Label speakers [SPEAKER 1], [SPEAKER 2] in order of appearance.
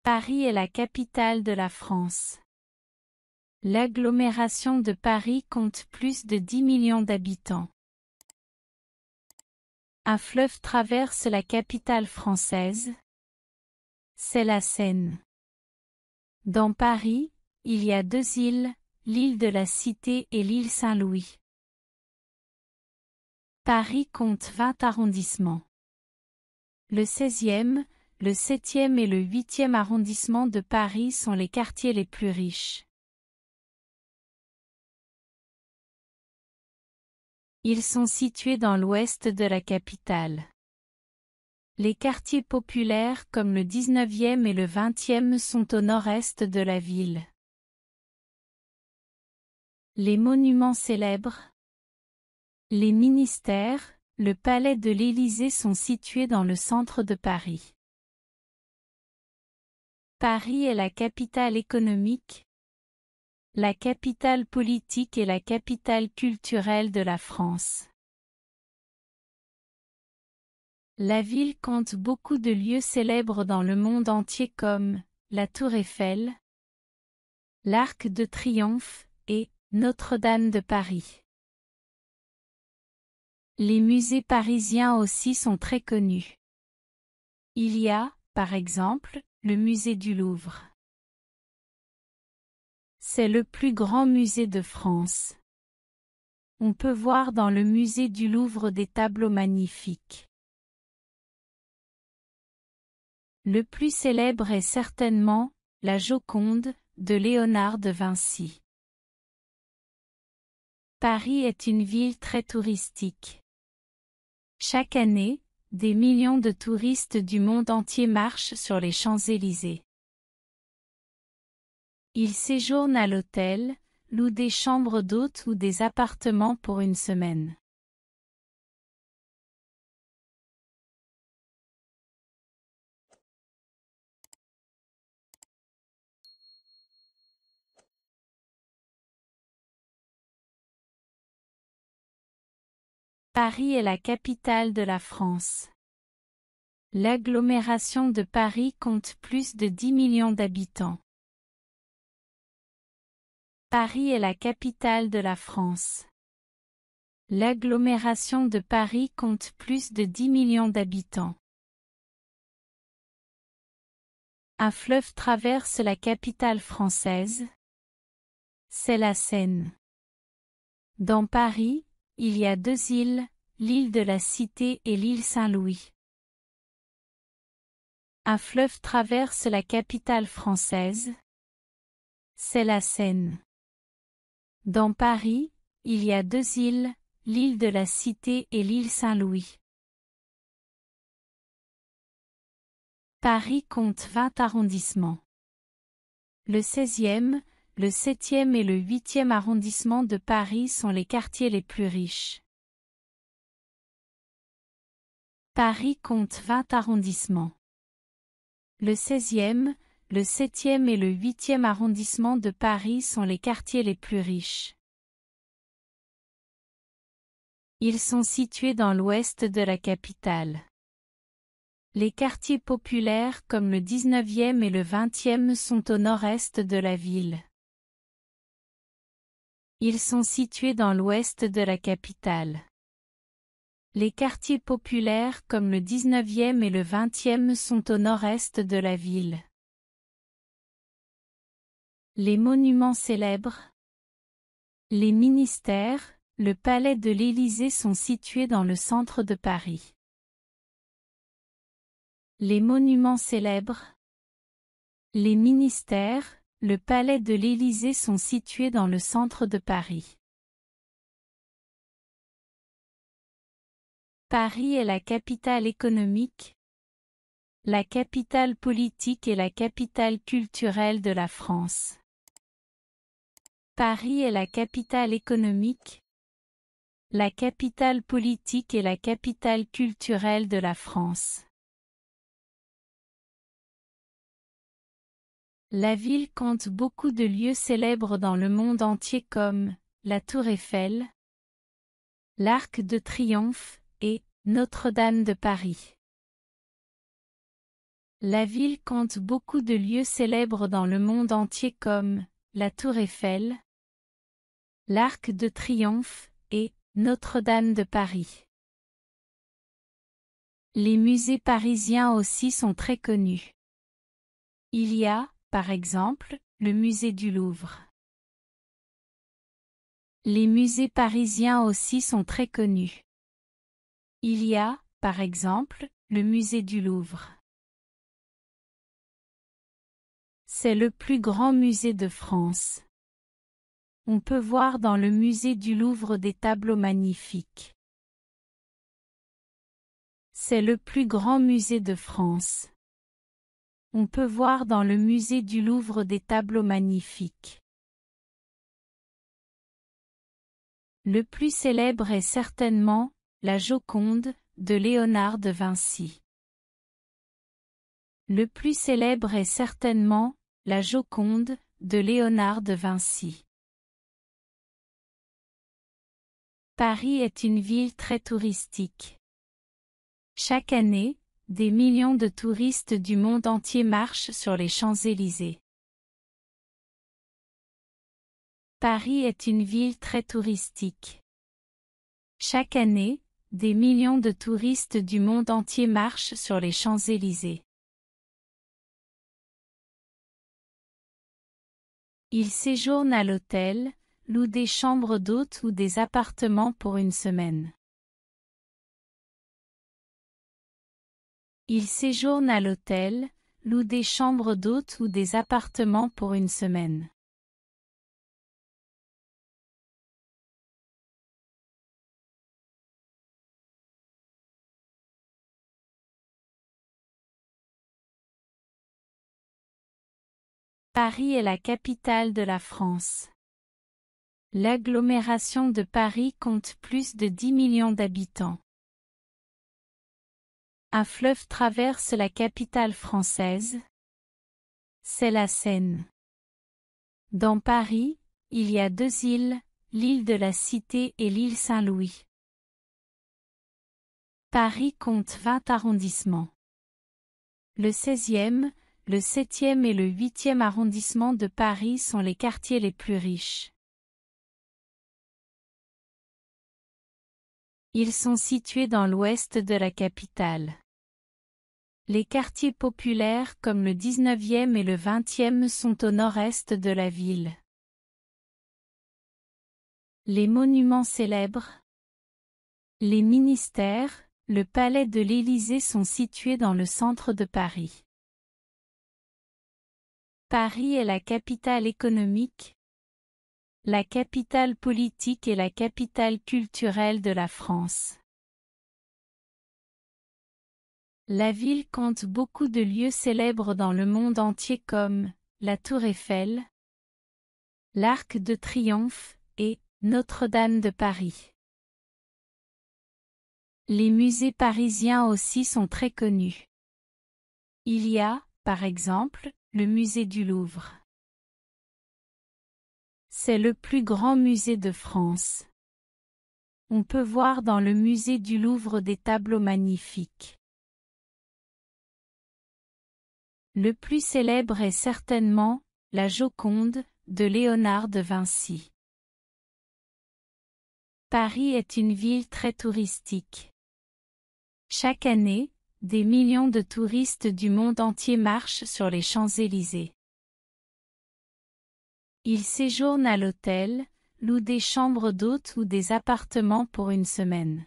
[SPEAKER 1] Paris est la capitale de la France. L'agglomération de Paris compte plus de 10 millions d'habitants. Un fleuve traverse la capitale française. C'est la Seine. Dans Paris, il y a deux îles, l'île de la Cité et l'île Saint-Louis. Paris compte 20 arrondissements. Le 16e, le 7e et le 8e arrondissement de Paris sont les quartiers les plus riches. Ils sont situés dans l'ouest de la capitale. Les quartiers populaires comme le 19e et le 20e sont au nord-est de la ville. Les monuments célèbres. Les ministères, le palais de l'Élysée sont situés dans le centre de Paris. Paris est la capitale économique, la capitale politique et la capitale culturelle de la France. La ville compte beaucoup de lieux célèbres dans le monde entier comme la Tour Eiffel, l'Arc de Triomphe et Notre-Dame de Paris. Les musées parisiens aussi sont très connus. Il y a, par exemple, le musée du Louvre. C'est le plus grand musée de France. On peut voir dans le musée du Louvre des tableaux magnifiques. Le plus célèbre est certainement la Joconde de Léonard de Vinci. Paris est une ville très touristique. Chaque année, des millions de touristes du monde entier marchent sur les Champs-Élysées. Ils séjournent à l'hôtel, louent des chambres d'hôtes ou des appartements pour une semaine. Paris est la capitale de la France. L'agglomération de Paris compte plus de 10 millions d'habitants. Paris est la capitale de la France. L'agglomération de Paris compte plus de 10 millions d'habitants. Un fleuve traverse la capitale française. C'est la Seine. Dans Paris, il y a deux îles, l'île de la Cité et l'île Saint-Louis. Un fleuve traverse la capitale française. C'est la Seine. Dans Paris, il y a deux îles, l'île de la Cité et l'île Saint-Louis. Paris compte 20 arrondissements. Le 16e, le 7e et le 8e arrondissement de Paris sont les quartiers les plus riches. Paris compte 20 arrondissements. Le 16e, le 7e et le 8e arrondissement de Paris sont les quartiers les plus riches. Ils sont situés dans l'ouest de la capitale. Les quartiers populaires comme le 19e et le 20e sont au nord-est de la ville. Ils sont situés dans l'ouest de la capitale. Les quartiers populaires comme le 19e et le 20e sont au nord-est de la ville. Les monuments célèbres. Les ministères, le palais de l'Élysée sont situés dans le centre de Paris. Les monuments célèbres. Les ministères, le palais de l'Élysée sont situés dans le centre de Paris. Paris est la capitale économique, la capitale politique et la capitale culturelle de la France. Paris est la capitale économique, la capitale politique et la capitale culturelle de la France. La ville compte beaucoup de lieux célèbres dans le monde entier comme la Tour Eiffel, l'Arc de Triomphe et Notre-Dame de Paris. La ville compte beaucoup de lieux célèbres dans le monde entier comme la Tour Eiffel, l'Arc de Triomphe et Notre-Dame de Paris. Les musées parisiens aussi sont très connus. Il y a, par exemple, le musée du Louvre. Les musées parisiens aussi sont très connus. Il y a, par exemple, le musée du Louvre. C'est le plus grand musée de France. On peut voir dans le musée du Louvre des tableaux magnifiques. C'est le plus grand musée de France. On peut voir dans le musée du Louvre des tableaux magnifiques. Le plus célèbre est certainement la Joconde de Léonard de Vinci. Le plus célèbre est certainement la Joconde de Léonard de Vinci. Paris est une ville très touristique. Chaque année, des millions de touristes du monde entier marchent sur les Champs-Élysées. Paris est une ville très touristique. Chaque année, des millions de touristes du monde entier marchent sur les Champs-Élysées. Ils séjournent à l'hôtel, louent des chambres d'hôtes ou des appartements pour une semaine. Ils séjournent à l'hôtel, louent des chambres d'hôtes ou des appartements pour une semaine. Paris est la capitale de la France. L'agglomération de Paris compte plus de 10 millions d'habitants. Un fleuve traverse la capitale française. C'est la Seine. Dans Paris, il y a 2 îles, l'île de la Cité et l'île Saint-Louis. Paris compte 20 arrondissements. Le 16e, le 7e et le 8e arrondissement de Paris sont les quartiers les plus riches. Ils sont situés dans l'ouest de la capitale. Les quartiers populaires comme le 19e et le 20e sont au nord-est de la ville. Les monuments célèbres. Les ministères, le palais de l'Élysée sont situés dans le centre de Paris. Paris est la capitale économique, la capitale politique et la capitale culturelle de la France. La ville compte beaucoup de lieux célèbres dans le monde entier comme la Tour Eiffel, l'Arc de Triomphe et Notre-Dame de Paris. Les musées parisiens aussi sont très connus. Il y a, par exemple, le musée du Louvre. C'est le plus grand musée de France. On peut voir dans le musée du Louvre des tableaux magnifiques. Le plus célèbre est certainement la Joconde de Léonard de Vinci. Paris est une ville très touristique. Chaque année, des millions de touristes du monde entier marchent sur les Champs-Élysées. Ils séjournent à l'hôtel, louent des chambres d'hôtes ou des appartements pour une semaine.